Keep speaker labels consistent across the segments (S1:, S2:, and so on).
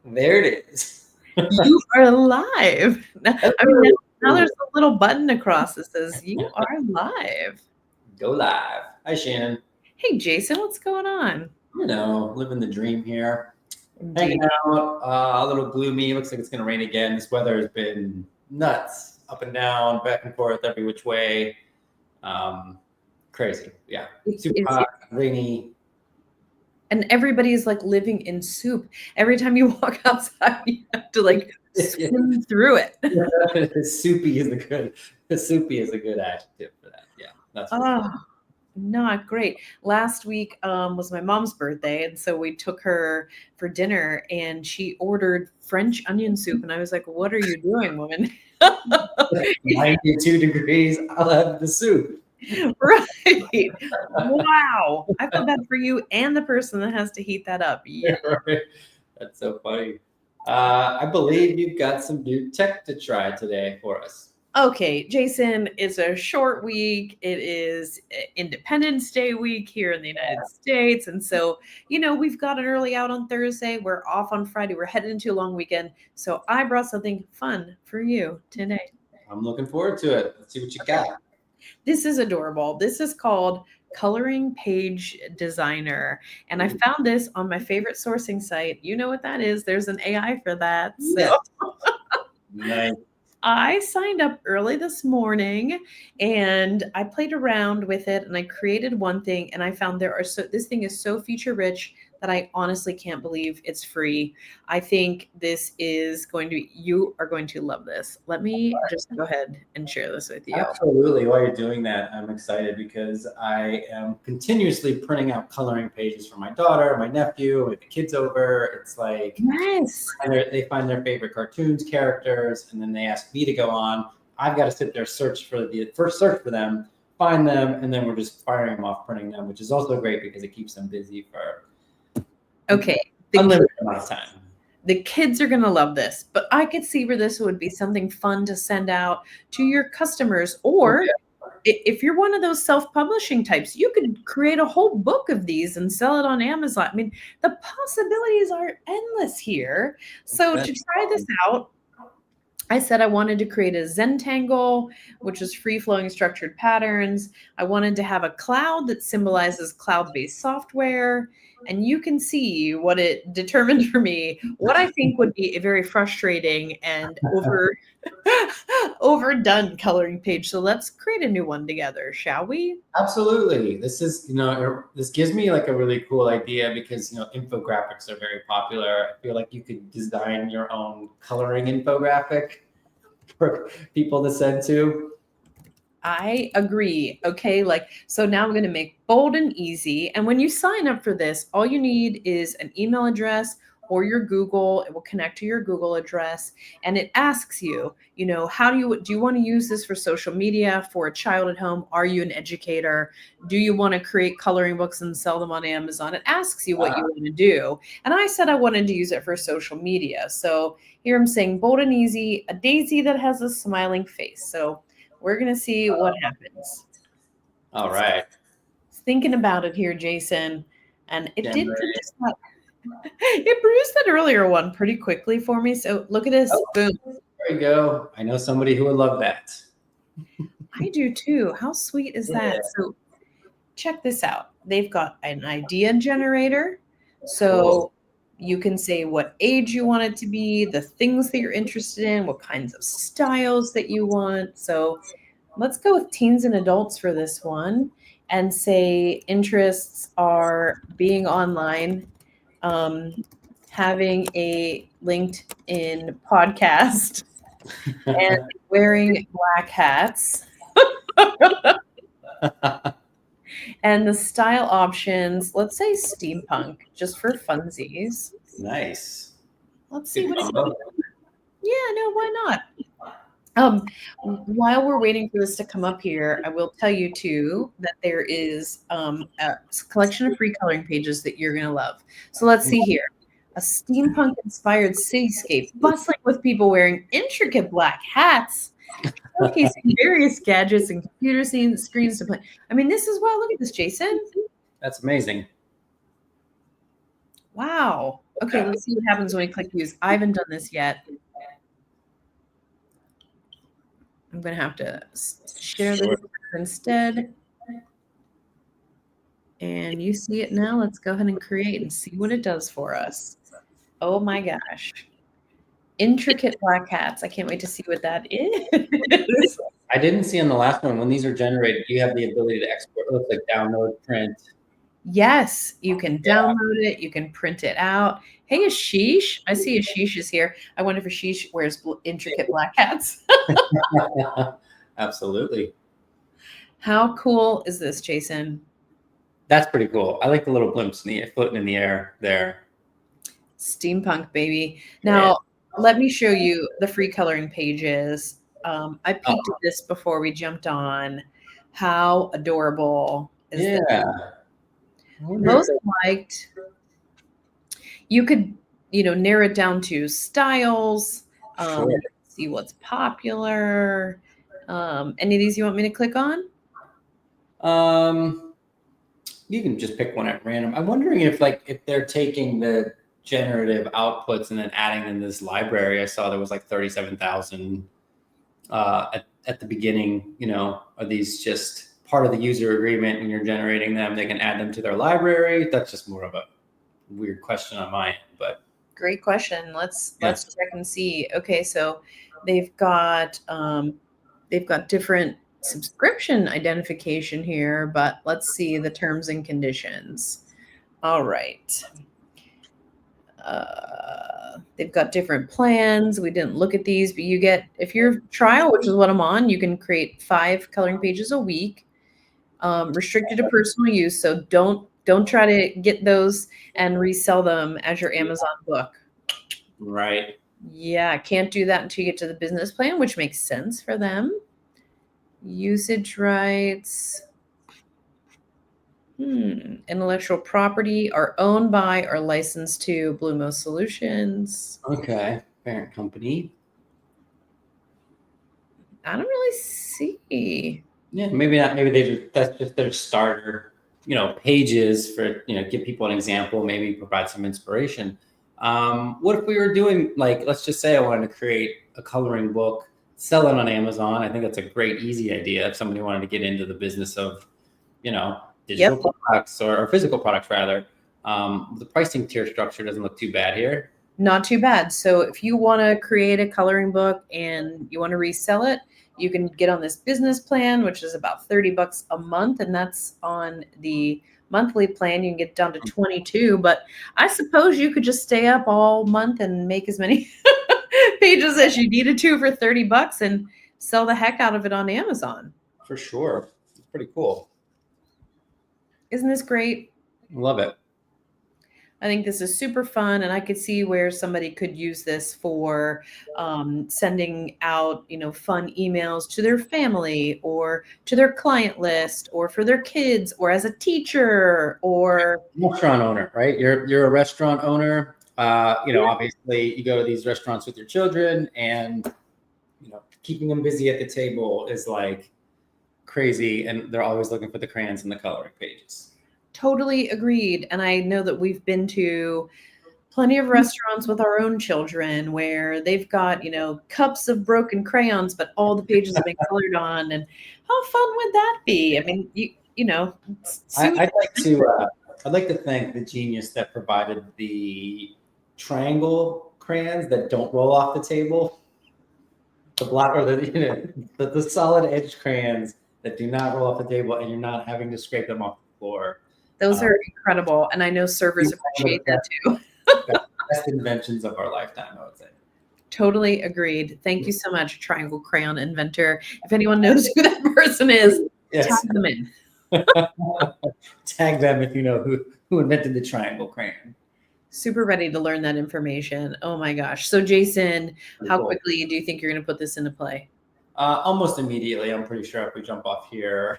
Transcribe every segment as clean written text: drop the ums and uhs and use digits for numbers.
S1: There it is.
S2: You are live. I mean, now
S1: Hello.
S2: there's a little button across that says you are live.
S1: Go live. Hi, Shannon.
S2: Hey, Jason, what's going on?
S1: Living the dream here. Hanging
S2: Indeed.
S1: out, a little gloomy. Looks like it's going to rain again. This weather has been nuts, up and down, back and forth, every which way. Um, Crazy. Yeah. Super
S2: Is
S1: hot, rainy.
S2: and everybody's like living in soup. Every time you walk outside, you have to like swim through it.
S1: Soupy is a good adjective for that. Yeah, that's for sure.
S2: Oh, not great. Last week was my mom's birthday, and so we took her for dinner, and she ordered French onion soup, and I was like, "What are you doing, woman?"
S1: 92 degrees. I'll have the soup.
S2: Right. Wow. I feel bad for you and the person that has to heat that up. Yeah.
S1: Right. That's so funny. I believe you've got some new tech to try today for us.
S2: Okay, Jason, it's a short week. It is Independence Day week here in the United States. And so, we've got an early out on Thursday. We're off on Friday. We're headed into a long weekend. So I brought something fun for you today.
S1: I'm looking forward to it. Let's see what you got.
S2: This is adorable. This is called Coloring Page Designer. And I found this on my favorite sourcing site. You know what that is? There's an AI for that. So
S1: Yes. Nice.
S2: I signed up early this morning and I played around with it and I created one thing and I found this thing is so feature rich that I honestly can't believe it's free. I think you are going to love this. Let me just go ahead and share this with you.
S1: Absolutely. While you're doing that, I'm excited because I am continuously printing out coloring pages for my daughter, my nephew, with the kids over. It's like
S2: Yes.
S1: they find their favorite cartoons, characters, and then they ask me to go on. I've got to sit there, search for them, find them, and then we're just firing them off, printing them, which is also great because it keeps them busy for
S2: Okay.
S1: unlimited amount of time.
S2: The kids are going to love this, but I could see where this would be something fun to send out to your customers. Or if you're one of those self-publishing types, you could create a whole book of these and sell it on Amazon. I mean, the possibilities are endless here. So to try this out, I said I wanted to create a Zentangle, which is free-flowing structured patterns. I wanted to have a cloud that symbolizes cloud-based software. And you can see what it determined for me, what I think would be a very frustrating and overdone coloring page. So let's create a new one together, shall we?
S1: Absolutely. This gives me like a really cool idea because, infographics are very popular. I feel like you could design your own coloring infographic for people to send to.
S2: I agree. Okay. So now I'm going to make bold and easy. And when you sign up for this, all you need is an email address or your Google. It will connect to your Google address and it asks you, do you want to use this for social media, for a child at home? Are you an educator? Do you want to create coloring books and sell them on Amazon? It asks you what you want to do. And I said I wanted to use it for social media. So here I'm saying bold and easy, a daisy that has a smiling face. So we're going to see what happens.
S1: All right.
S2: Thinking about it here, Jason, and it
S1: Yeah,
S2: did produce that. It produced that earlier one pretty quickly for me. So look at this. Boom.
S1: There you go. I know somebody who would love that.
S2: I do too. How sweet is that? So check this out. They've got an idea generator. So you can say what age you want it to be, the things that you're interested in, what kinds of styles that you want. So let's go with teens and adults for this one and say interests are being online, having a LinkedIn podcast, and wearing black hats. And the style options, let's say steampunk, just for funsies.
S1: Nice.
S2: Let's see what it does. Yeah, no, why not? While we're waiting for this to come up here, I will tell you too that there is a collection of free coloring pages that you're gonna love. So let's see here. A steampunk-inspired cityscape bustling with people wearing intricate black hats, showcasing various gadgets and computer screens to play. I mean, this is wow. Look at this, Jason.
S1: That's amazing.
S2: Wow. Okay,
S1: Yeah.
S2: let's see what happens when we click use. I haven't done this yet. I'm going to have to share
S1: Sure.
S2: this instead. And you see it now. Let's go ahead and create and see what it does for us. Oh my gosh. Intricate black hats. I can't wait to see what that is.
S1: I didn't see on the last one, when these are generated, you have the ability to export. It looks like download, print.
S2: Yes, you can download it. You can print it out. Hey, Ashish. I see Ashish is here. I wonder if Ashish wears intricate black hats.
S1: Absolutely.
S2: How cool is this, Jason?
S1: That's pretty cool. I like the little blimps floating in the air there.
S2: Steampunk, baby. Now, let me show you the free coloring pages. I peeked at this before we jumped on. How adorable is this? Most liked. You could, narrow it down to styles,
S1: Sure.
S2: see what's popular. Any of these you want me to click on?
S1: You can just pick one at random. I'm wondering if they're taking the generative outputs and then adding in this library. I saw there was like 37,000 at the beginning. Are these just part of the user agreement when you're generating them? They can add them to their library. That's just more of a weird question on my end, but
S2: great question. Let's check and see. Okay, so they've got different subscription identification here, but let's see the terms and conditions. All right. They've got different plans. We didn't look at these, but you get, if you're trial, which is what I'm on, you can create 5 coloring pages a week, restricted to personal use. So don't try to get those and resell them as your Amazon book.
S1: Right.
S2: Yeah, can't do that until you get to the business plan, which makes sense for them. Usage rights. Intellectual property are owned by or licensed to Blumo Solutions.
S1: Okay. Parent company.
S2: I don't really see.
S1: Yeah, maybe not. Maybe that's just their starter, pages for, give people an example, maybe provide some inspiration. What if we were doing, let's just say I wanted to create a coloring book, sell it on Amazon. I think that's a great, easy idea if somebody wanted to get into the business of, digital products or physical products rather. The pricing tier structure doesn't look too bad here.
S2: Not too bad. So if you want to create a coloring book and you want to resell it, you can get on this business plan, which is about $30 a month. And that's on the monthly plan. You can get down to 22, but I suppose you could just stay up all month and make as many pages as you needed to for $30 and sell the heck out of it on Amazon.
S1: For sure. It's pretty cool.
S2: Isn't this great?
S1: Love it.
S2: I think this is super fun, and I could see where somebody could use this for sending out, fun emails to their family or to their client list or for their kids or as a teacher or
S1: restaurant owner, right? You're a restaurant owner. Obviously you go to these restaurants with your children, and keeping them busy at the table is like crazy, and they're always looking for the crayons and the coloring pages.
S2: Totally agreed. And I know that we've been to plenty of restaurants with our own children where they've got, cups of broken crayons, but all the pages have been colored on. And how fun would that be? I mean,
S1: I'd like to thank the genius that provided the triangle crayons that don't roll off the table. The black or the solid edge crayons that do not roll off the table, and you're not having to scrape them off the floor.
S2: Those are incredible, and I know servers appreciate that too.
S1: Best inventions of our lifetime, I would say.
S2: Totally agreed. Thank you so much, Triangle Crayon Inventor. If anyone knows who that person is, tag them in.
S1: Tag them if you know who invented the triangle crayon.
S2: Super ready to learn that information. Oh my gosh. So Jason, how quickly do you think you're going to put this into play?
S1: Almost immediately. I'm pretty sure if we jump off here,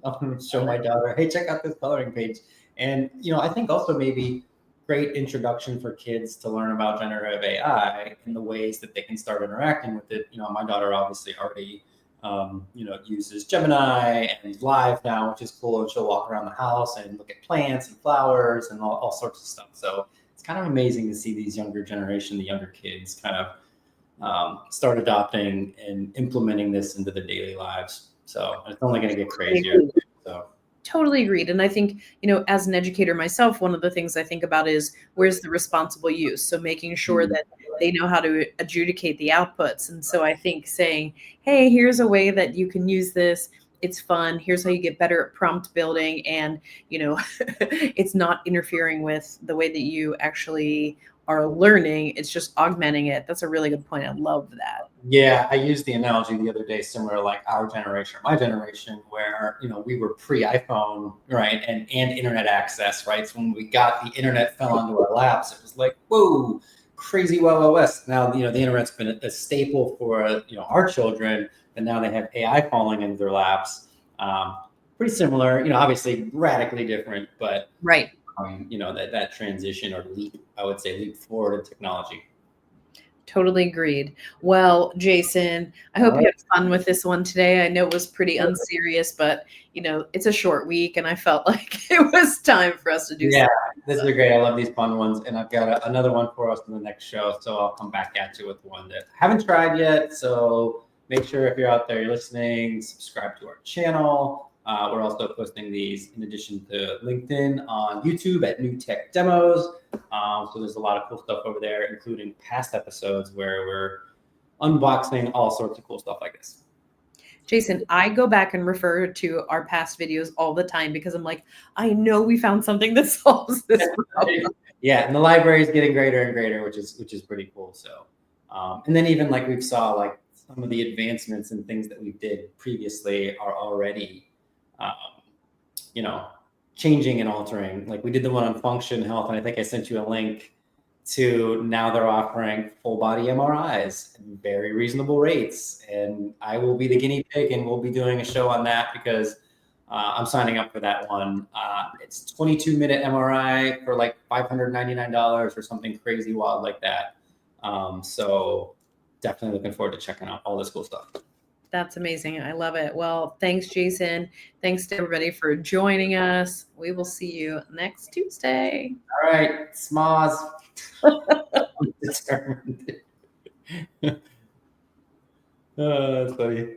S1: I'll show my daughter, hey, check out this coloring page. And, I think also maybe great introduction for kids to learn about generative AI and the ways that they can start interacting with it. My daughter obviously already, uses Gemini and Live now, which is cool. And she'll walk around the house and look at plants and flowers and all sorts of stuff. So it's kind of amazing to see these younger generation, the younger kids kind of start adopting and implementing this into their daily lives. So it's only going to get crazier. So
S2: totally agreed. And I think, as an educator myself, one of the things I think about is where's the responsible use? So making sure that they know how to adjudicate the outputs. And so I think saying, hey, here's a way that you can use this. It's fun. Here's how you get better at prompt building. And, it's not interfering with the way that you actually are learning. It's just augmenting it. That's a really good point. I love that.
S1: yeah, I used the analogy the other day, similar like our generation, my generation, where we were pre-iPhone, right, and internet access, right. So when we got the internet fell onto our laps, it was like, whoa, crazy well OS. Now the internet's been a staple for our children, and now they have AI falling into their laps. Pretty similar, obviously radically different, but
S2: right.
S1: That transition or leap, I would say leap forward in technology.
S2: Totally agreed. Well, Jason, I hope you had fun with this one today. I know it was pretty unserious, but it's a short week and I felt like it was time for us to do something.
S1: This is great. I love these fun ones. And I've got another one for us in the next show. So I'll come back at you with one that I haven't tried yet. So make sure if you're out there, you're listening, subscribe to our channel. We're also posting these in addition to LinkedIn on YouTube at New Tech Demos. So there's a lot of cool stuff over there, including past episodes where we're unboxing all sorts of cool stuff like this.
S2: Jason, I go back and refer to our past videos all the time because I'm like, I know we found something that solves this problem.
S1: Yeah, and the library is getting greater and greater, which is pretty cool. So, and then even like we saw, like some of the advancements and things that we did previously are already changing and altering. Like we did the one on function health, and I think I sent you a link to now they're offering full body MRIs at very reasonable rates. And I will be the guinea pig, and we'll be doing a show on that because I'm signing up for that one. It's 22-minute MRI for like $599 or something crazy wild like that. So definitely looking forward to checking out all this cool stuff.
S2: That's amazing. I love it. Well, thanks, Jason. Thanks to everybody for joining us. We will see you next Tuesday.
S1: All right. Smoz. Determined. That's funny.